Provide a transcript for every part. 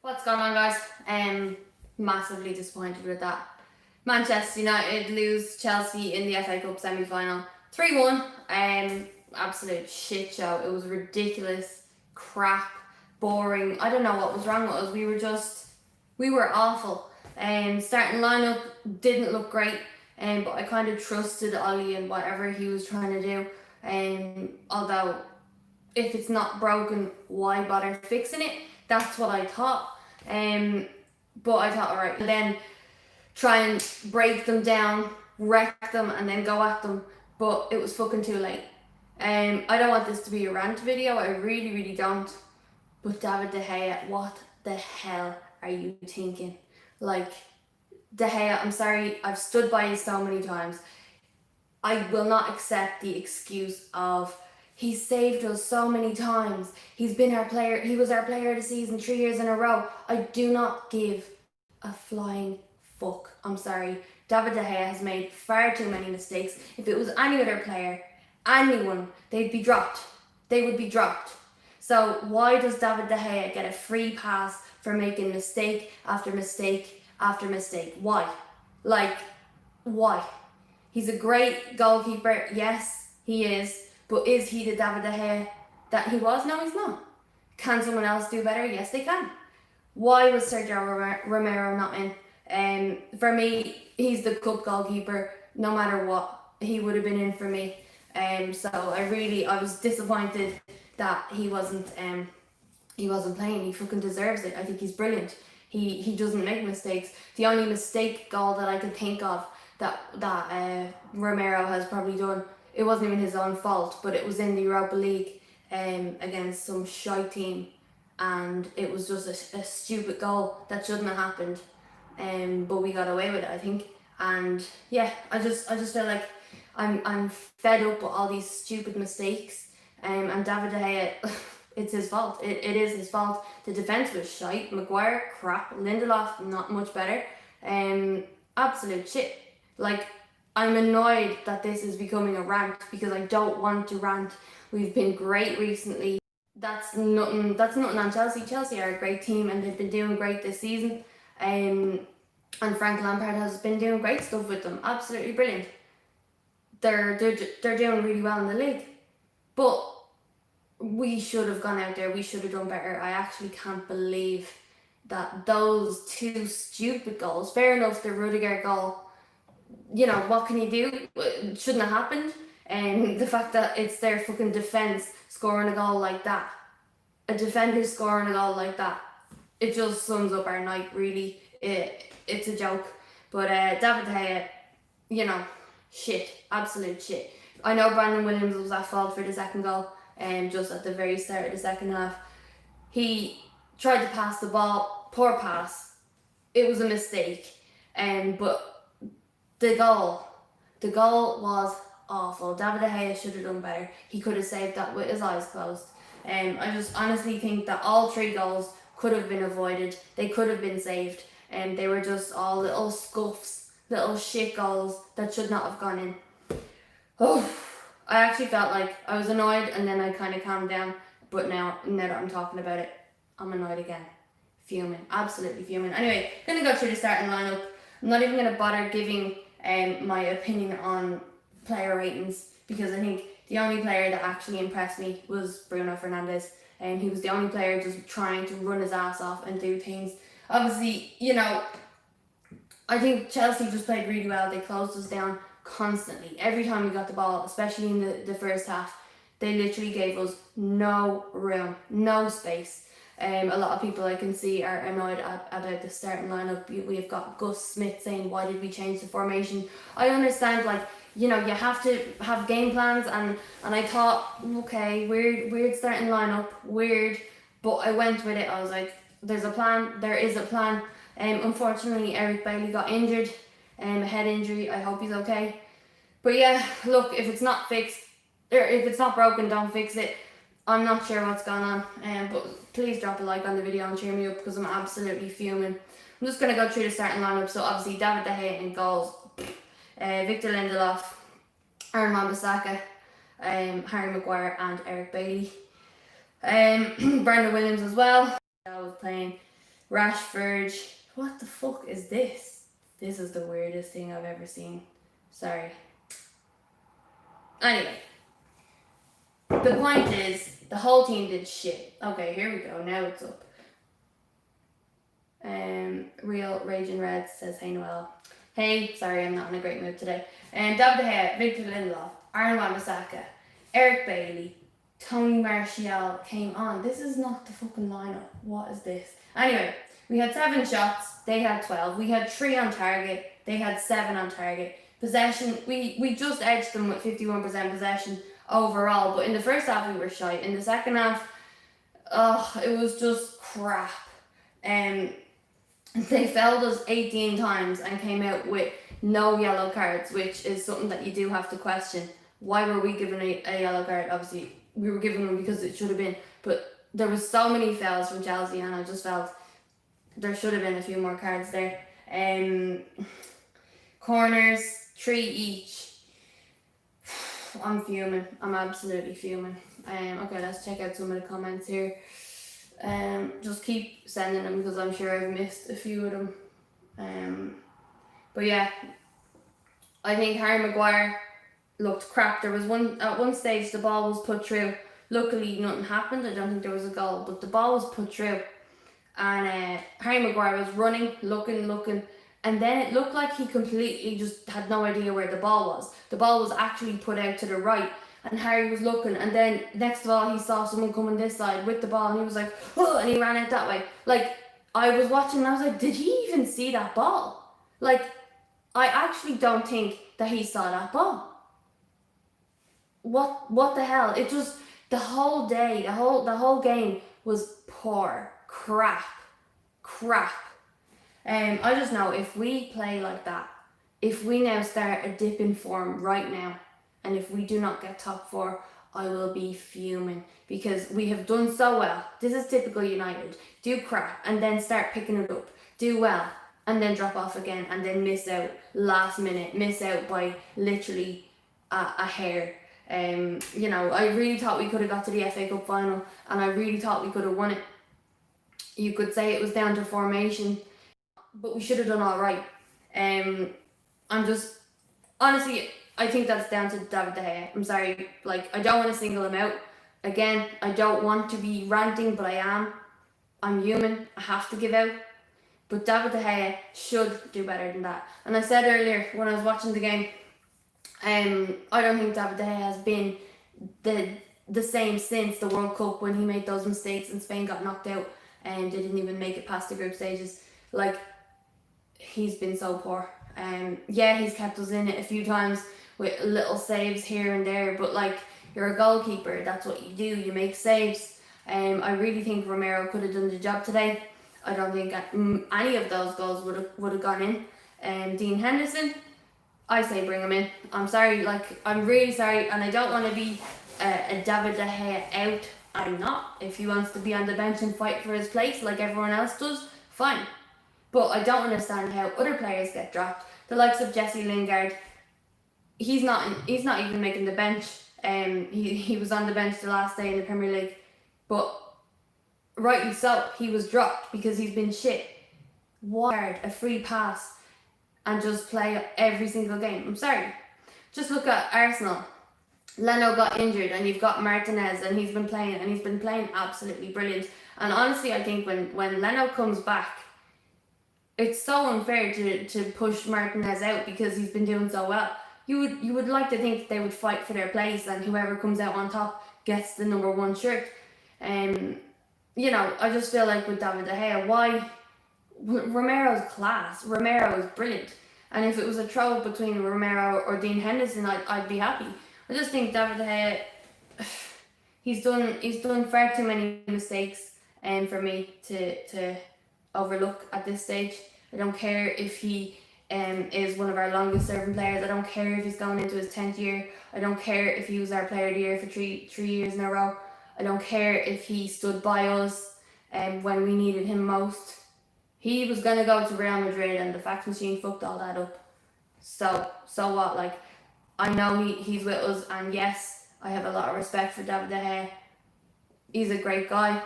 What's going on, guys? Massively disappointed with that. Manchester United lose Chelsea in the FA Cup semi-final 3-1. Absolute shit show. It was ridiculous, crap, boring. I don't know what was wrong with us. We were awful. Starting lineup didn't look great. But I kind of trusted Ollie and whatever he was trying to do. Although if it's not broken, why bother fixing it? That's what I thought. But I thought, alright, and then try and break them down, wreck them, and then go at them. But it was fucking too late. I don't want this to be a rant video. I really, really don't. But David De Gea, what the hell are you thinking? Like, De Gea, I'm sorry, I've stood by you so many times. I will not accept the excuse of he saved us so many times. He's been our player. He was our player of the season 3 years in a row. I do not give a flying fuck. I'm sorry. David De Gea has made far too many mistakes. If it was any other player, anyone, they'd be dropped. They would be dropped. So why does David De Gea get a free pass for making mistake after mistake after mistake? Why? Like, why? He's a great goalkeeper. Yes, he is. But is he the David De Gea that he was? No, he's not. Can someone else do better? Yes, they can. Why was Sergio Romero not in? For me, he's the cup goalkeeper. No matter what, he would have been in for me. So I was disappointed that he wasn't playing. He fucking deserves it. I think he's brilliant. He doesn't make mistakes. The only mistake goal that I can think of that Romero has probably done, it wasn't even his own fault, but it was in the Europa League against some shite team, and it was just a stupid goal that shouldn't have happened, but we got away with it, I think. And yeah, I just feel like I'm fed up with all these stupid mistakes, and David De Gea, it's his fault. It is his fault. The defence was shite. Maguire, crap. Lindelof, not much better. Absolute shit. Like, I'm annoyed that this is becoming a rant because I don't want to rant. We've been great recently. That's nothing on Chelsea. Chelsea are a great team and they've been doing great this season. And Frank Lampard has been doing great stuff with them. Absolutely brilliant. They're doing really well in the league. But we should have gone out there. We should have done better. I actually can't believe that those two stupid goals, fair enough, the Rudiger goal, you know, what can you do? It shouldn't have happened. And the fact that it's their fucking defence scoring a goal like that, a defender scoring a goal like that, it just sums up our night, really. It's a joke. But David De Gea, you know, shit, absolute shit. I know Brandon Williams was at fault for the second goal, just at the very start of the second half. He tried to pass the ball, poor pass. It was a mistake. But the goal was awful. David De Gea should have done better. He could have saved that with his eyes closed. I just honestly think that all 3 goals could have been avoided. They could have been saved. And they were just all little scuffs, little shit goals that should not have gone in. Oh, I actually felt like I was annoyed and then I kind of calmed down. But now that I'm talking about it, I'm annoyed again. Fuming. Absolutely fuming. Anyway, gonna go through the starting lineup. I'm not even gonna bother giving my opinion on player ratings because I think the only player that actually impressed me was Bruno Fernandes, and he was the only player just trying to run his ass off and do things. Obviously, you know, I think Chelsea just played really well. They closed us down constantly. Every time we got the ball, especially in the first half, they literally gave us no room, no space. A lot of people I can see are annoyed about the starting lineup. We've got Gus Smith saying, why did we change the formation? I understand, like, you know, you have to have game plans, and I thought, okay, weird starting lineup, weird, but I went with it. I was like, there's a plan, there is a plan. Unfortunately, Eric Bailly got injured, a head injury. I hope he's okay. But yeah, look, if it's not fixed, or if it's not broken, don't fix it. I'm not sure what's going on, but please drop a like on the video and cheer me up because I'm absolutely fuming. I'm just going to go through the starting lineup. So obviously David De Gea in goals, Victor Lindelof, Aaron Wan-Bissaka, Harry Maguire and Eric Bailey. Brandon Williams as well. I was playing Rashford. What the fuck is this? This is the weirdest thing I've ever seen. Sorry. Anyway. The point is, the whole team did shit. Okay, here we go. Now it's up. Real Raging Red says, hey Noelle. Hey, sorry, I'm not in a great mood today. David De Gea, Victor Lindelof, Aaron Wan-Bissaka, Eric Bailey, Tony Martial came on. This is not the fucking lineup. What is this? Anyway, we had 7 shots. They had 12. We had 3 on target. They had 7 on target. Possession, we just edged them with 51% possession overall. But in the first half, we were shite. In the second half, it was just crap. They fouled us 18 times and came out with no yellow cards, which is something that you do have to question. Why were we given a yellow card? Obviously, we were given one because it should have been, but there was so many fouls from Chelsea, and I just felt there should have been a few more cards there. Corners, 3 each. I'm fuming. I'm absolutely fuming. Okay, let's check out some of the comments here. Just keep sending them because I'm sure I've missed a few of them. But yeah, I think Harry Maguire looked crap. There was at one stage the ball was put through. Luckily nothing happened. I don't think there was a goal, but the ball was put through, and Harry Maguire was running, looking, and then it looked like he completely just had no idea where the ball was. The ball was actually put out to the right. And Harry was looking, and then next of all, he saw someone coming this side with the ball, and he was like, oh, and he ran out that way. Like, I was watching, and I was like, did he even see that ball? Like, I actually don't think that he saw that ball. What the hell? It just, the whole day, the whole game was poor, crap. I just know if we play like that, if we now start a dip in form right now, and if we do not get top 4, I will be fuming because we have done so well. This is typical United. Do crap and then start picking it up. Do well and then drop off again and then miss out last minute. Miss out by literally a hair. I really thought we could have got to the FA Cup final, and I really thought we could have won it. You could say it was down to formation, but we should have done all right. Honestly, I think that's down to David De Gea. I'm sorry, I don't want to single him out. Again, I don't want to be ranting, but I am. I'm human. I have to give out. But David De Gea should do better than that. And I said earlier when I was watching the game, I don't think David De Gea has been the same since the World Cup when he made those mistakes and Spain got knocked out and they didn't even make it past the group stages. He's been so poor. Yeah, he's kept us in it a few times with little saves here and there, but you're a goalkeeper, that's what you do, you make saves. I really think Romero could have done the job today. I don't think any of those goals would have gone in. Dean Henderson, I say bring him in. I'm sorry, I'm really sorry, and I don't want to be a David De Gea out. I'm not. If he wants to be on the bench and fight for his place like everyone else does, fine. But I don't understand how other players get dropped. The likes of Jesse Lingard, he's not even making the bench. He was on the bench the last day in the Premier League, but rightly so, he was dropped because he's been shit. Wired a free pass and just play every single game. I'm sorry. Just look at Arsenal. Leno got injured and you've got Martinez and he's been playing absolutely brilliant. And honestly, I think when Leno comes back, it's so unfair to push Martinez out because he's been doing so well. You would like to think they would fight for their place and whoever comes out on top gets the number 1 shirt. I just feel like with David De Gea, why? Romero's class. Romero is brilliant. And if it was a throw between Romero or Dean Henderson, I'd be happy. I just think David De Gea, he's done far too many mistakes for me to overlook at this stage. I don't care if he is one of our longest serving players. I don't care if he's going into his 10th year. I don't care if he was our player of the year for three years in a row. I don't care if he stood by us when we needed him most. He was going to go to Real Madrid and the fax machine fucked all that up. So what? I know he's with us, and yes, I have a lot of respect for David De Gea. He's a great guy.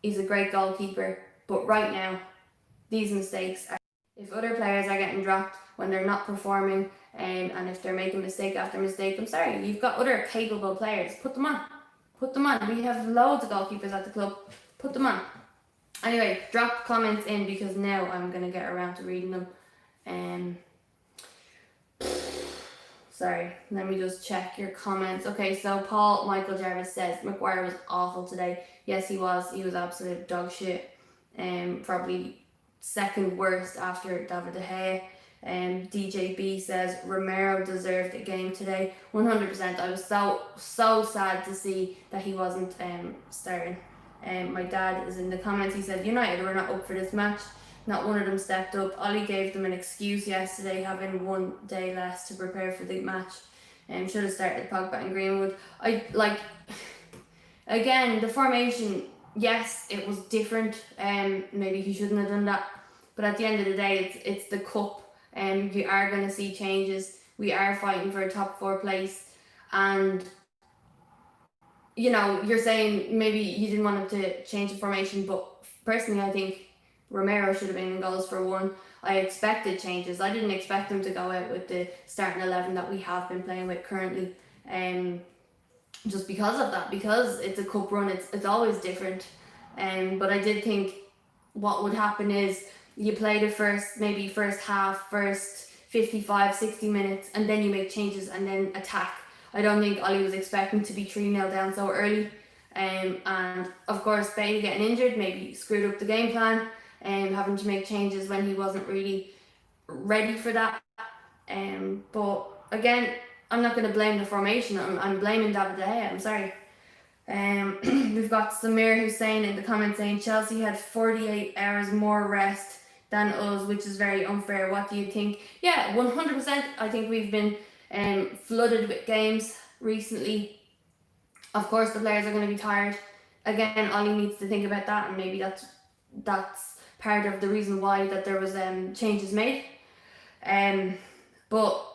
He's a great goalkeeper. But right now, these mistakes are, if other players are getting dropped when they're not performing, and if they're making mistake after mistake, I'm sorry, you've got other capable players. Put them on. Put them on. We have loads of goalkeepers at the club. Put them on. Anyway, drop comments in because now I'm going to get around to reading them. Sorry, let me just check your comments. Okay, so Paul Michael Jarvis says McGuire was awful today. Yes, he was. He was absolute dog shit. Probably second worst after David De Gea. DJB says Romero deserved a game today. 100%. I was so sad to see that he wasn't starting. My dad is in the comments. He said United were not up for this match. Not one of them stepped up. Ollie gave them an excuse yesterday, having one day less to prepare for the match. Should have started Pogba and Greenwood. Again, the formation, yes, it was different. Maybe he shouldn't have done that. But at the end of the day, it's the cup. You are going to see changes. We are fighting for a top 4 place. And, you know, you're saying maybe you didn't want him to change the formation. But personally, I think Romero should have been in goals for one. I expected changes. I didn't expect him to go out with the starting 11 that we have been playing with currently. Just because of that, because it's a cup run, it's always different. But I did think what would happen is you play the first half, first 55, 60 minutes, and then you make changes and then attack. I don't think Ollie was expecting to be 3-0 down so early. And of course, Bailey getting injured maybe screwed up the game plan. Having to make changes when he wasn't really ready for that. But again, I'm not going to blame the formation. I'm blaming David De Gea. I'm sorry. We've got Samir Hussein in the comments saying Chelsea had 48 hours more rest than us, which is very unfair. What do you think? Yeah, 100%. I think we've been flooded with games recently. Of course, the players are going to be tired. Again, Ollie needs to think about that, and maybe that's part of the reason why that there was changes made. But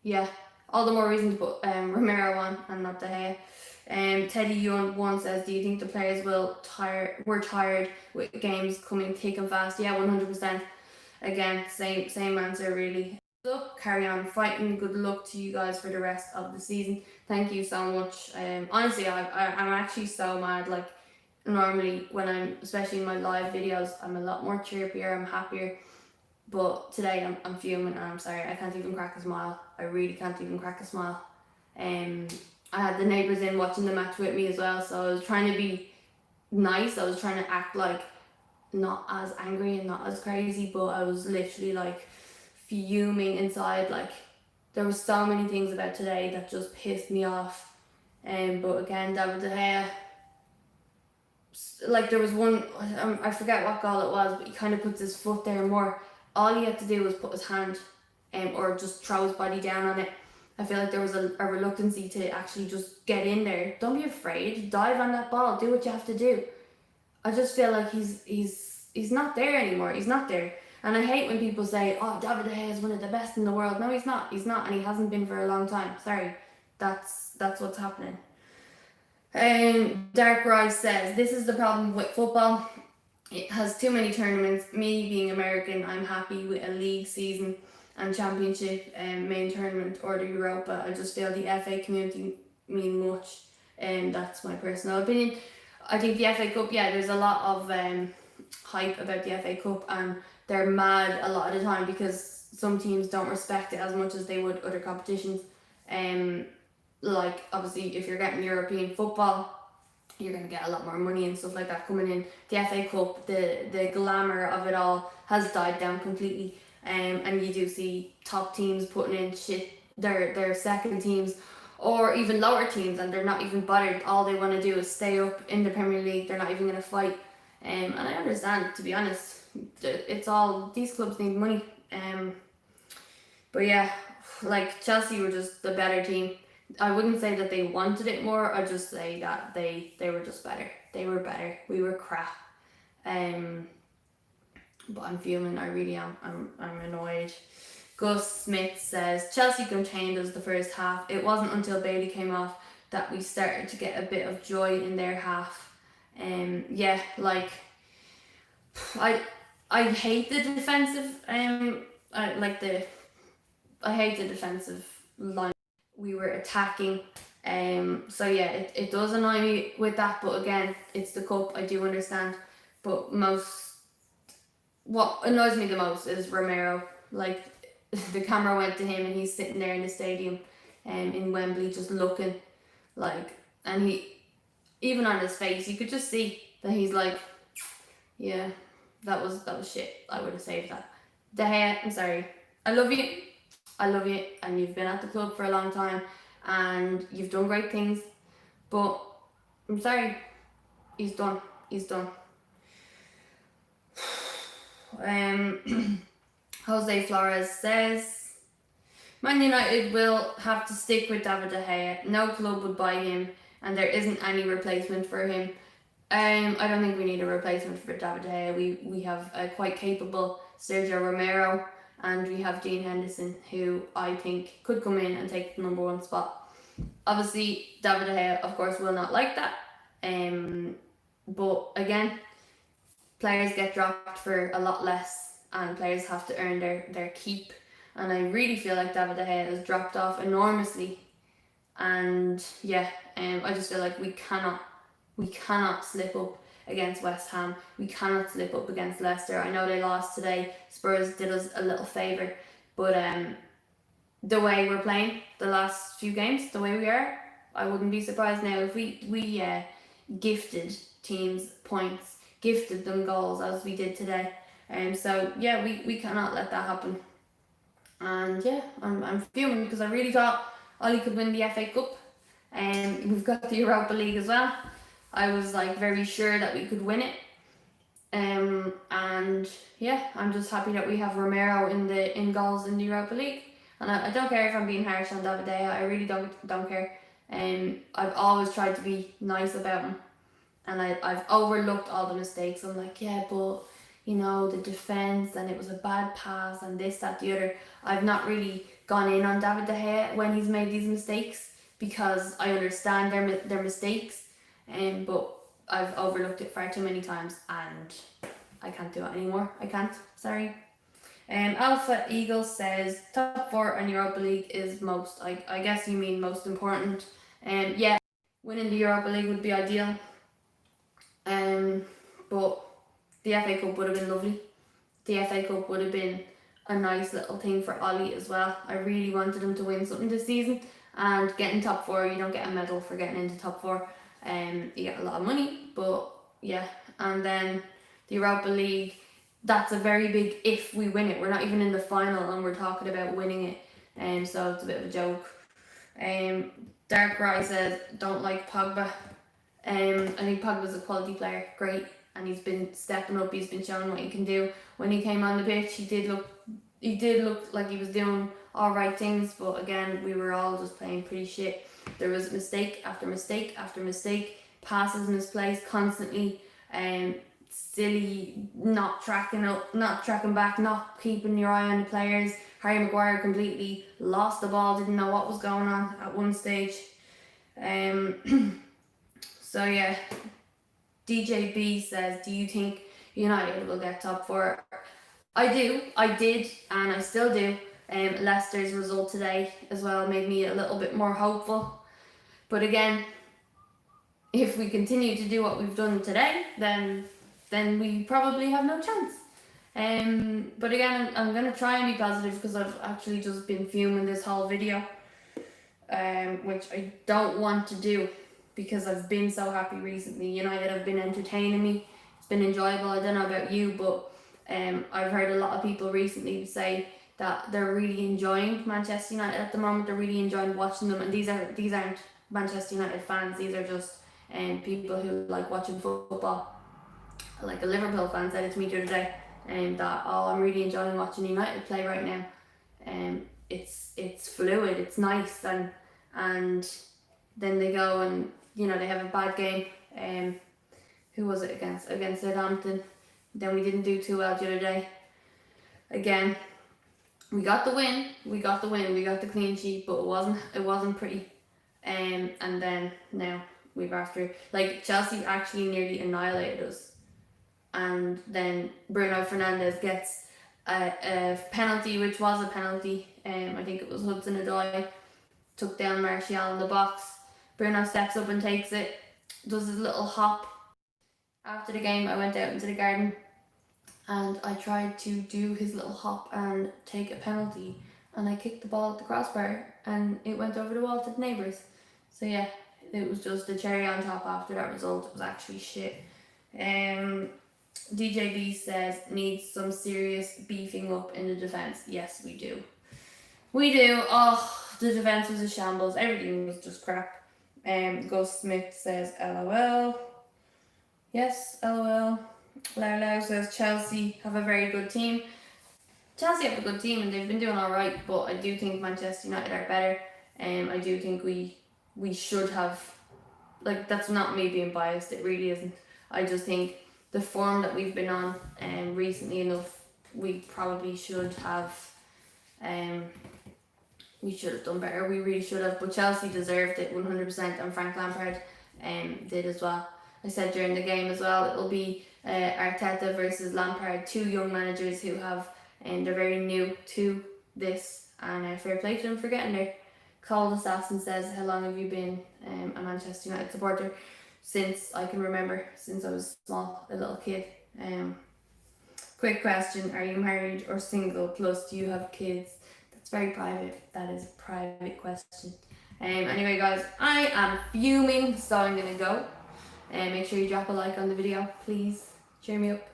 yeah, all the more reason to put Romero on and not De Gea. Teddy Young 1 says, do you think the players were tired with games coming thick and fast? Yeah, 100%. Again, same answer really. So carry on fighting. Good luck to you guys for the rest of the season. Thank you so much. Honestly, I'm actually so mad. Like, normally when I'm, especially in my live videos, I'm a lot more chirpier, I'm happier. But today I'm fuming and I'm sorry, I can't even crack a smile. I really can't even crack a smile. I had the neighbours in watching the match with me as well, so I was trying to be nice. I was trying to act like not as angry and not as crazy, but I was literally like fuming inside. Like, there was so many things about today that just pissed me off. But again, David De Gea, like, there was one, I forget what goal it was, but he kind of puts his foot there more. All he had to do was put his hand or just throw his body down on it. I feel like there was a reluctancy to actually just get in there. Don't be afraid. Dive on that ball. Do what you have to do. I just feel like he's not there anymore. He's not there. And I hate when people say, oh, David De Gea is one of the best in the world. No, he's not. He's not, and he hasn't been for a long time. Sorry. That's what's happening. Dark Rise says, this is the problem with football. It has too many tournaments. Me being American, I'm happy with a league season and championship main tournament or the Europa. I just feel the FA community mean much, and that's my personal opinion. I think the FA Cup, yeah, there's a lot of hype about the FA Cup, and they're mad a lot of the time because some teams don't respect it as much as they would other competitions. Like, obviously, if you're getting European football, you're going to get a lot more money and stuff like that coming in. The FA Cup, the glamour of it all has died down completely. And you do see top teams putting in shit, their second teams or even lower teams, and they're not even bothered. All they want to do is stay up in the Premier League. They're not even going to fight. And I understand, to be honest. It's all, these clubs need money. But yeah, like, Chelsea were just the better team. I wouldn't say that they wanted it more. I'd just say that they were just better. They were better. We were crap. But I'm fuming. I really am. I'm annoyed. Gus Smith says, Chelsea contained us the first half. It wasn't until Bailey came off that we started to get a bit of joy in their half. Yeah, like, I hate the defensive. I hate the defensive line. We were attacking. So yeah, it does annoy me with that. But again, it's the cup. I do understand. But what annoys me the most is Romero. Like the camera went to him and he's sitting there in the stadium, in Wembley, just looking like, and he, even on his face, you could just see that he's like, yeah, that was shit. I would have saved that. De Gea, I'm sorry. I love you, and you've been at the club for a long time, and you've done great things, but I'm sorry, he's done. Jose Flores says, Man United will have to stick with David De Gea. No club would buy him, and there isn't any replacement for him. I don't think we need a replacement for David De Gea. We have a quite capable Sergio Romero, and we have Dean Henderson, who I think could come in and take the number 1 spot. Obviously, David De Gea, of course, will not like that. But again, players get dropped for a lot less, and players have to earn their keep. And I really feel like David De Gea has dropped off enormously. And yeah, I just feel like we cannot slip up against West Ham. We cannot slip up against Leicester. I know they lost today. Spurs did us a little favour. But the way we're playing the last few games, the way we are, I wouldn't be surprised now if we gifted teams points, gifted them goals as we did today. So yeah, we cannot let that happen. And yeah, I'm fuming because I really thought Ollie could win the FA Cup. And we've got the Europa League as well. I was like very sure that we could win it. And yeah, I'm just happy that we have Romero in goals in the Europa League. And I don't care if I'm being harsh on David De Gea. I really don't care. I've always tried to be nice about him, and I've overlooked all the mistakes. I'm like, yeah, but you know, the defense, and it was a bad pass, and this, that, the other. I've not really gone in on David De Gea when he's made these mistakes, because I understand their mistakes, but I've overlooked it far too many times, and I can't do it anymore. I can't. Sorry. Alpha Eagle says top 4 in Europa League is most. I guess you mean most important. Yeah, winning the Europa League would be ideal. But the FA Cup would have been lovely. The FA Cup would have been a nice little thing for Ollie as well. I really wanted him to win something this season, and getting top 4, you don't get a medal for getting into top 4. You get a lot of money, but yeah. And then the Europa League, that's a very big if we win it. We're not even in the final and we're talking about winning it. So it's a bit of a joke. Dark Rai says, don't like Pogba. I think Pogba's a quality player, great, and he's been stepping up. He's been showing what he can do. When he came on the pitch, he did look like he was doing all right things, but again, we were all just playing pretty shit. There was mistake after mistake after mistake, passes misplaced constantly, silly, not tracking back, not keeping your eye on the players. Harry Maguire completely lost the ball, didn't know what was going on at one stage. So yeah, DJB says, do you think United will get top 4? I did, and I still do. Leicester's result today as well made me a little bit more hopeful. But again, if we continue to do what we've done today, then we probably have no chance. But again, I'm going to try and be positive, because I've actually just been fuming this whole video, which I don't want to do, because I've been so happy recently. United have been entertaining me. It's been enjoyable. I don't know about you, but I've heard a lot of people recently say that they're really enjoying Manchester United at the moment. They're really enjoying watching them, and these aren't Manchester United fans. These are just people who like watching football. Like a Liverpool fan said it to me the other day, that I'm really enjoying watching United play right now. It's fluid, it's nice, and then they go and they have a bad game. Who was it against Southampton? Then we didn't do too well the other day. Again, we got the win, we got the clean sheet, but it wasn't pretty. And then now we've after, like, Chelsea actually nearly annihilated us. and then Bruno Fernandes gets a penalty, which was a penalty. I think it was Hudson-Odoi took down Martial in the box. Bruno steps up and takes it, does his little hop. After the game, I went out into the garden and I tried to do his little hop and take a penalty, and I kicked the ball at the crossbar and it went over the wall to the neighbours. So yeah, it was just the cherry on top after that result. It was actually shit. DJB says, needs some serious beefing up in the defence. Yes, we do. We do. Oh, the defence was a shambles. Everything was just crap. Gus Smith says, LOL. Yes, LOL. Lau says, Chelsea have a very good team. Chelsea have a good team and they've been doing alright, but I do think Manchester United are better. I do think we should have, like, that's not me being biased, it really isn't. I just think the form that we've been on recently enough, we probably should have done better. We really should have, but Chelsea deserved it 100%, and Frank Lampard did as well. I said during the game as well, it'll be Arteta versus Lampard, two young managers who have, they're very new to this, and fair play to them for getting there. Cold Assassin says, how long have you been a Manchester United supporter? Since I can remember, since I was small, a little kid. Quick question, are you married or single? Plus, do you have kids? That's very private. That is a private question. Anyway, guys, I am fuming, so I'm going to go. Make sure you drop a like on the video, please. Cheer me up.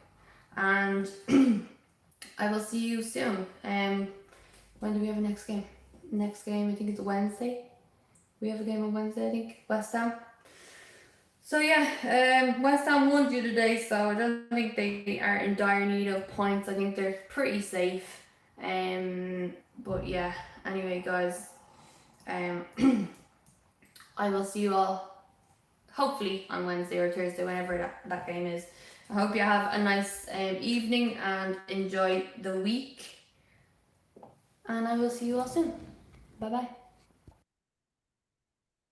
And I will see you soon. When do we have a next game? Next game, I think it's Wednesday. We have a game on Wednesday, I think. West Ham. So yeah, West Ham won due today, so I don't think they are in dire need of points. I think they're pretty safe. But yeah, anyway, guys, I will see you all hopefully on Wednesday or Thursday, whenever that game is. I hope you have a nice evening and enjoy the week. And I will see you all soon. Bye bye.